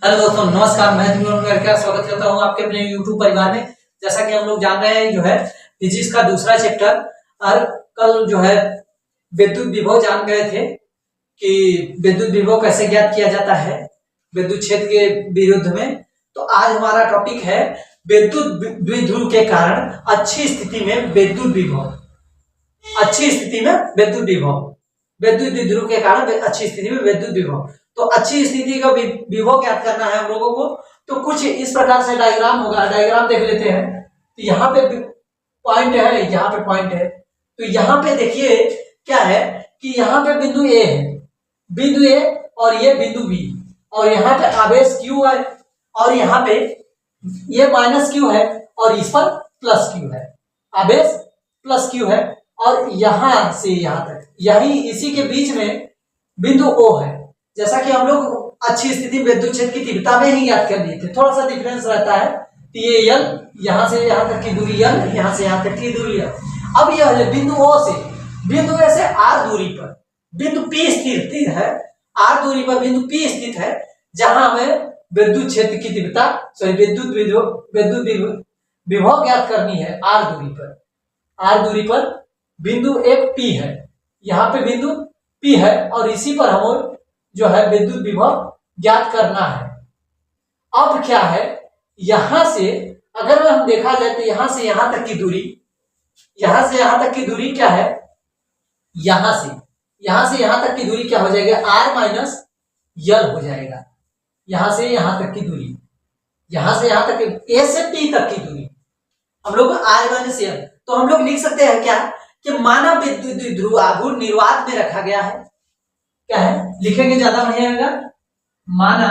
Hello दोस्तों, नमस्कार। मैं का स्वागत करता हूं आपके अपने YouTube परिवार में। जैसा कि हम लोग जान रहे हैं जो है फिजिक्स का दूसरा चैप्टर, और कल जो है विद्युत विभव जान गए थे कि विद्युत विभव कैसे ज्ञात किया जाता है विद्युत क्षेत्र के विरुद्ध में। तो आज हमारा टॉपिक है विद्युत द्विध्रुव के कारण अच्छी स्थिति में विद्युत विभव। अच्छी स्थिति में विद्युत विभव, विद्युत द्विध्रुव के कारण अच्छी स्थिति में विद्युत विभव। तो अच्छी स्थिति का विभव ज्ञात करना है हम लोगों को। तो कुछ इस प्रकार से डायग्राम होगा, डायग्राम देख लेते हैं। तो यहाँ पे पॉइंट है, यहाँ पे पॉइंट है। तो यहाँ पे देखिए क्या है कि यहाँ पे बिंदु ए है, बिंदु ए, और ये बिंदु बी, और यहाँ पे आवेश क्यू है, और यहाँ पे ये माइनस क्यू है, और इस पर प्लस क्यू है। आवेश प्लस क्यू है, और यहां से यहां तक, यही इसी के बीच में बिंदु ओ है। जैसा कि हम लोग अच्छी स्थिति विद्युत क्षेत्र की तीव्रता में ही याद कर लिए थे, थोड़ा सा डिफरेंस रहता है। तो ये यल, यहां से यहां तक की दूरी यल, यहां से यहां तक की दूरी यल। अब यह बिंदु ओ से, बिंदु ए से आर दूरी पर बिंदु पी स्थित है। आर दूरी पर बिंदु पी स्थित है, जहां हमें विद्युत क्षेत्र की तीव्रता, विद्युत विभव ज्ञात करनी है। आर दूरी पर, आर दूरी पर बिंदु एक पी है, यहाँ पे बिंदु पी है, और इसी पर हमें जो है विद्युत विभव ज्ञात करना है। अब क्या है, यहां से अगर हम देखा जाए तो यहां से यहां तक की दूरी, यहां से यहां तक की दूरी क्या है, यहां से यहां तक की दूरी क्या हो जाएगा, आर माइनस यल हो जाएगा। यहां से यहां तक की दूरी, यहां से यहां तक, ए से पी तक की दूरी हम लोग आर माइनस यल। तो हम लोग लिख सकते हैं क्या कि माना विद्युत द्विध्रुव आघूर्ण निर्वात में रखा गया है। क्या है, लिखेंगे ज्यादा बढ़िया होगा। माना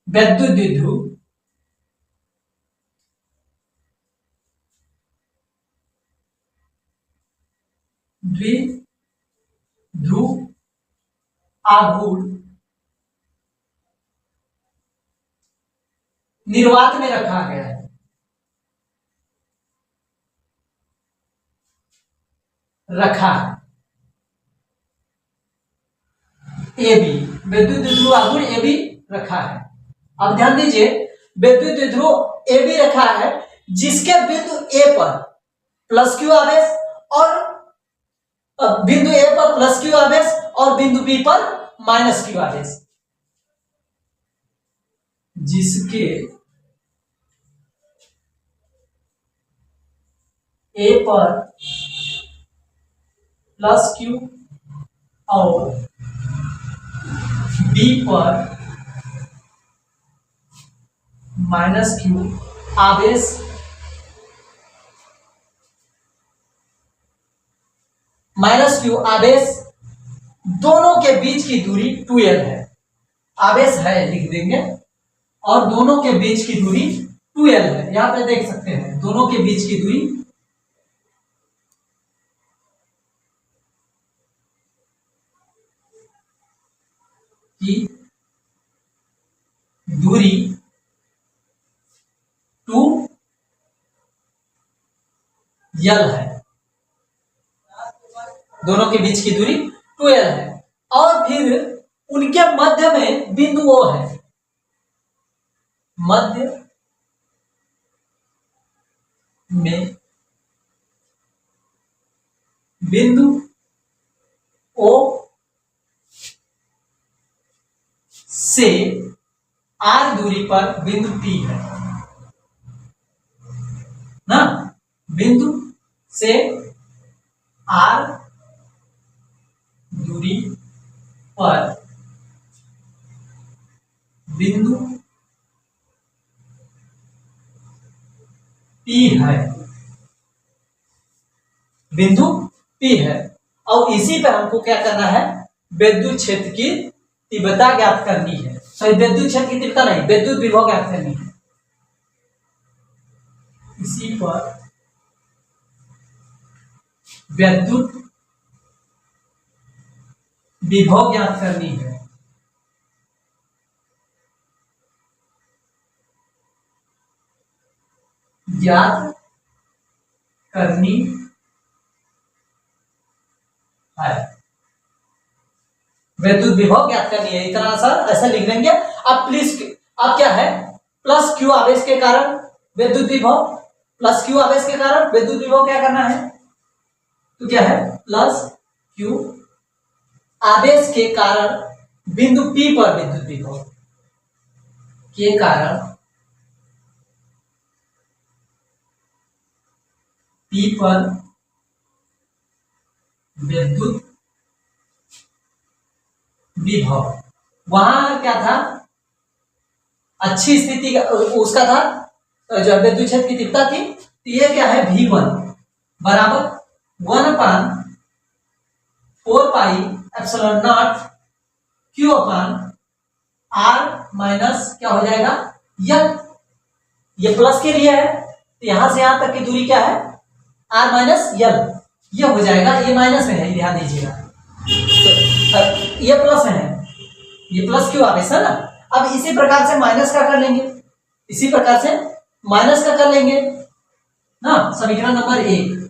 विद्युत द्विध्रुव आघूर्ण निर्वात में रखा गया है। रखा है ए बी, विद्युत द्विध्रुव आघूर्ण ए बी रखा है। अब ध्यान दीजिए, विद्युत द्विध्रुव ए बी रखा है, जिसके बिंदु ए पर प्लस क्यू आवेश, और बिंदु ए पर प्लस क्यू आवेश, और बिंदु बी पर माइनस क्यू आवेश। जिसके ए पर प्लस क्यू और बी पर माइनस क्यू आवेश, माइनस क्यू आवेश, दोनों के बीच की दूरी 2l है। आवेश है लिख देंगे, और दोनों के बीच की दूरी 2l है। यहां पे देख सकते हैं दोनों के बीच की दूरी की दूरी 2l है। दोनों के बीच की दूरी 2l है, और फिर उनके मध्य में बिंदु ओ है। मध्य में बिंदु ओ से आर दूरी पर बिंदु पी है ना। बिंदु से आर दूरी पर बिंदु पी है, बिंदु पी है। और इसी पे हमको क्या करना है, विद्युत क्षेत्र की तीव्रता ज्ञात करनी है। सॉरी, विद्युत क्षेत्र की तीव्रता नहीं, विद्युत विभव ज्ञात करनी है। इसी पर विद्युत विभव ज्ञात करनी है। ज्ञात करनी है विद्युत विभव ज्ञात करनी है। इतना सा ऐसा लिख देंगे। अब प्लीज अब क्या है, प्लस क्यू आवेश के कारण विद्युत विभव, प्लस क्यू आवेश के कारण विद्युत विभव क्या करना है, तो क्या है प्लस क्यू आवेश के कारण बिंदु P पर विद्युत विभव के कारण P पर विद्युत विभव, वहां क्या था, अच्छी स्थिति उसका था, जो विद्युत क्षेत्र की तीव्रता थी, तो ये क्या है V1 बराबर 1/4 पाई एप्सिलॉन नॉट Q अपान R माइनस क्या हो जाएगा L। ये प्लस के लिए है तो यहां से यहां तक की दूरी क्या है R माइनस L, ये हो जाएगा, ये माइनस में है ध्यान दीजिएगा, तो ये प्लस में है, ये प्लस क्यों आवेश है ना। अब इसी प्रकार से माइनस का कर लेंगे, इसी प्रकार से माइनस का कर लेंगे ना, समीकरण नंबर 1,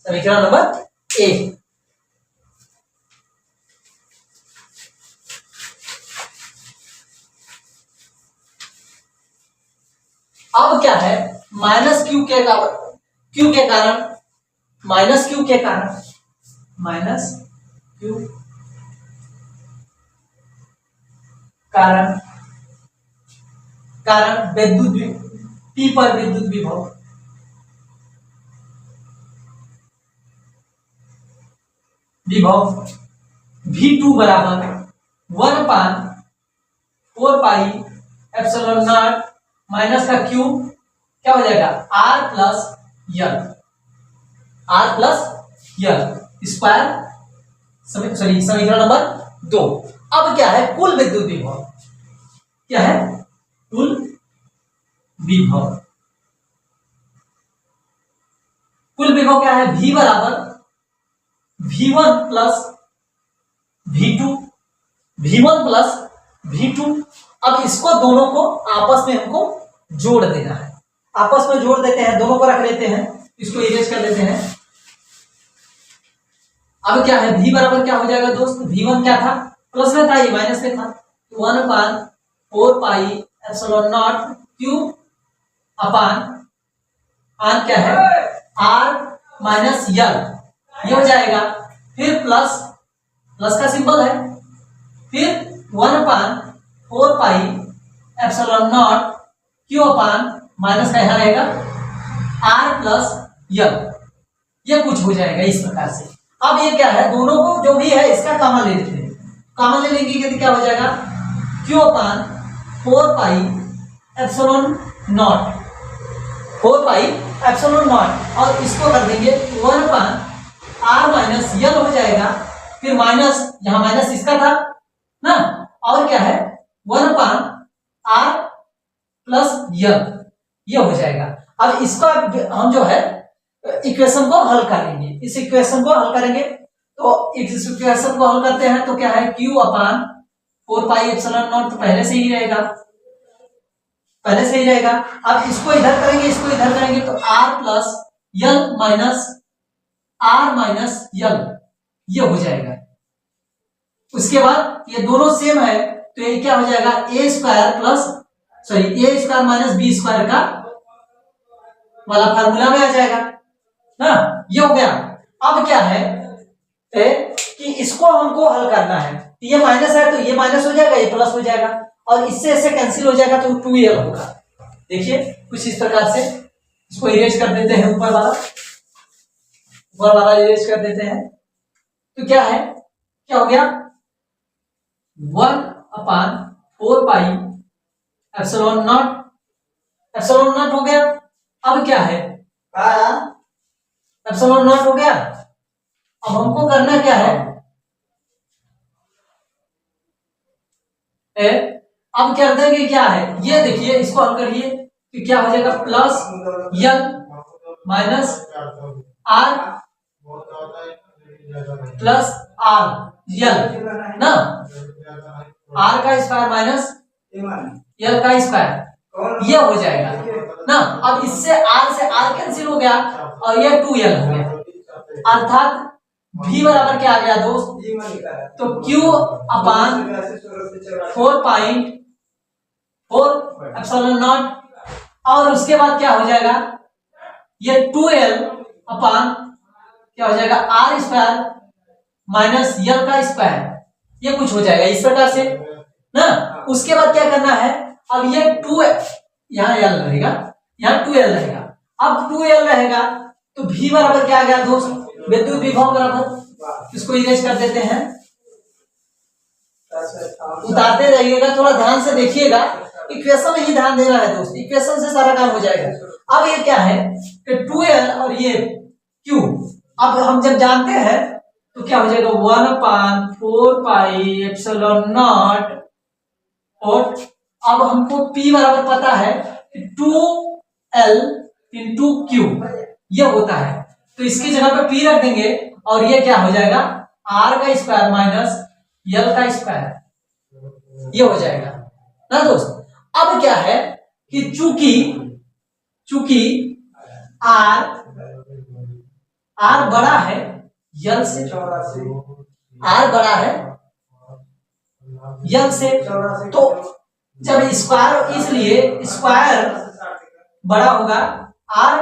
समीकरण नंबर 1। अब क्या है, माइनस क्यू के कारण, माइनस क्यू के कारण, माइनस क्यू कारण विद्युत P पर विद्युत विभव V2 बराबर 1/4 पाई एप्सिलॉन नॉट माइनस का क्यू क्या हो जाएगा R प्लस यल स्क्वायर, सॉरी समीकरण नंबर 2। अब क्या है, कुल विद्युत विभव क्या है, कुल विभव, कुल विभव क्या है, V बराबर V1 plus V2, V1 plus V2। अब इसको दोनों को आपस में हमको जोड़ देना है, आपस में जोड़ देते हैं, दोनों को रख लेते हैं, इसको इरेज कर लेते हैं। अब क्या है, V बराबर क्या हो जाएगा दोस्त, V1 क्या था, प्लस में था, ये माइनस में था, 1/4 pi epsilon naught Q upon R क्या है R माइनस L, ये हो जाएगा, फिर प्लस का सिंबल है, फिर 1/4 pi epsilon naught Q upon minus का यहां रहेगा R प्लस L, ये कुछ हो जाएगा इस प्रकार से। अब ये क्या है, दोनों को जो भी है इसका कॉमन ले लेते हैं, कॉमन ले लेंगे यदि क्या हो जाएगा Q upon 4 pi epsilon not, 4 pi epsilon not, और इसको कर देंगे 1/R माइनस L हो जाएगा, फिर माइनस, यहां माइनस इसका था ना, और क्या है 1/R प्लस L, ये हो जाएगा। अब इसका हम जो है इक्वेशन को हल करेंगे, इस इक्वेशन को हल करेंगे, तो इस इक्वेशन को हल करते हैं तो क्या है Q upon 4 pi epsilon not, तो पहले से ही रहेगा, पहले से ही रहेगा। अब इसको इधर करेंगे, इसको इधर करेंगे, तो R plus L minus R minus L, ये हो जाएगा। उसके बाद ये दोनों सेम है, तो ये क्या हो जाएगा A square plus, sorry A square minus B square का वाला फार्मूला में आ जाएगा ना, ये हो गया। अब क्या है कि इसको हमको हल करना है, ये माइनस है तो ये माइनस हो जाएगा, ये प्लस हो जाएगा, और इससे ऐसे कैंसिल हो जाएगा, तो 2L होगा। देखिए कुछ इस प्रकार से इसको इरेज कर देते हैं, ऊपर वाला इरेज कर देते हैं, तो क्या है, क्या हो गया 1/4 पाई एप्सिलॉन नॉट हो गया। अब क्या है एप्सिलॉन नॉट हो गया। अब हमको करना क्या है, अब कर देंगे क्या है, ये देखिए इसको हल करिए, तो क्या हो जाएगा plus L minus R plus R L ना, R का स्क्वायर माइनस L का स्क्वायर, ये हो जाएगा ना। अब इससे R से R कैंसिल हो गया और ये 2L हो गया, अर्थात v बराबर क्या आ गया दोस्त, तो q अपान 4 एप्सिलॉन नॉट, और उसके बाद क्या हो जाएगा, ये 2l अपान क्या हो जाएगा r स्क्वायर माइनस l का स्क्वायर, ये कुछ हो जाएगा इस प्रकार से ना। उसके बाद क्या करना है, अब ये 2 यहाँ l रहेगा, यहाँ 2l रहेगा, अब 2l रहेगा तो v बराबर क्या आ गया दोस्त, विद्युत विभव बराबर, इसको इरेज कर देते हैं, उतारते रहिएगा, थोड़ा ध्यान से देखिएगा, इक्वेशन में ही ध्यान देना है दोस्त, इक्वेशन से सारा काम हो जाएगा। अब ये क्या है कि 2l और ये q, अब हम जब जानते हैं तो क्या हो जाएगा 1/4 पाई एप्सिलॉन नॉट, और अब हमको p बराबर पता है कि 2l इंटू q ये होता है, तो इसकी जगह पे p रख देंगे और ये क्या हो जाएगा r का स्क्वायर माइनस l का स्क्वायर, ये हो जाएगा ना दोस्त। अब क्या है कि चूंकि r बड़ा है l से, r बड़ा है l से, तो जब स्क्वायर, इसलिए स्क्वायर बड़ा होगा, r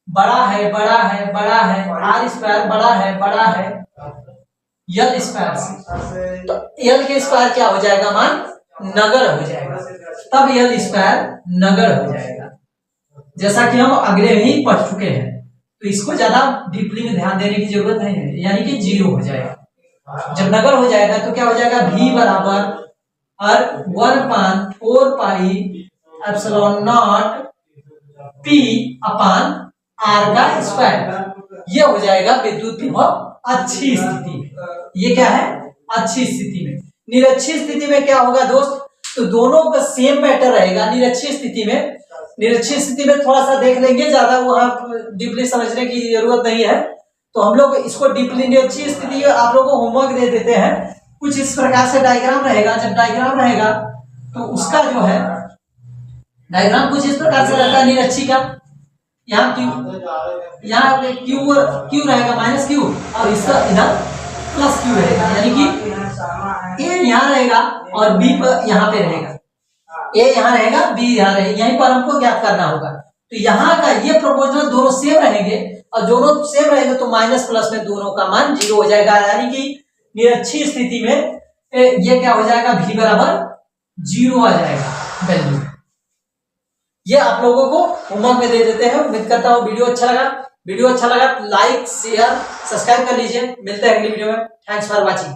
बड़ा है r स्क्वायर बड़ा है l स्क्वायर से, तो l के स्क्वायर क्या हो जाएगा मान नगर हो जाएगा, तब l स्क्वायर नगर हो जाएगा, जैसा कि हम अगले में ही पढ़ चुके हैं, तो इसको ज्यादा डीपली में ध्यान देने की जरूरत नहीं है, यानी कि 0 हो जाएगा। जब नगर हो जाएगा तो क्या हो जाएगा v बराबर 1/4 pi epsilon not p upon r का स्क्वायर, ये हो जाएगा विद्युत विभव अच्छी स्थिति में। ये क्या है, अच्छी स्थिति में। निरक्षी स्थिति में क्या होगा दोस्त, तो दोनों का सेम पैटर्न रहेगा। निरक्षी स्थिति में थोड़ा सा देख लेंगे, ज्यादा वहां डीपली समझने की जरूरत नहीं है, तो हम लोग इसको डीपली निरक्षी स्थिति आप लोगों को होमवर्क दे देते हैं, कुछ इस प्रकार से डायग्राम रहेगा। जब डायग्राम रहेगा तो उसका जो है डायग्राम कुछ इस प्रकार से रहता है निरक्षी का, यहाँ क्यू रहेगा माइनस क्यू, और इसका इधर प्लस क्यू रहेगा, यानी कि ए यहाँ रहेगा और बी पर यहाँ पे रहेगा, ए यहाँ रहेगा बी यहाँ रहेगा, यहीं पर हमको ज्ञात करना होगा। तो यहाँ का ये प्रोपोर्शनल दोनों सेम रहेंगे, और दोनों सेम रहेंगे तो माइनस प्लस में दोनों का मान 0 हो जाएगा, यानी कि निरक्षी स्थिति में ये क्या हो जाएगा v बराबर 0 आ जाएगा वैल्यू। ये आप लोगों को होमवर्क में दे देते हैं। उम्मीद करता हूँ वीडियो अच्छा लगा लाइक शेयर सब्सक्राइब कर लीजिए। मिलते हैं अगली वीडियो में। Thanks for watching.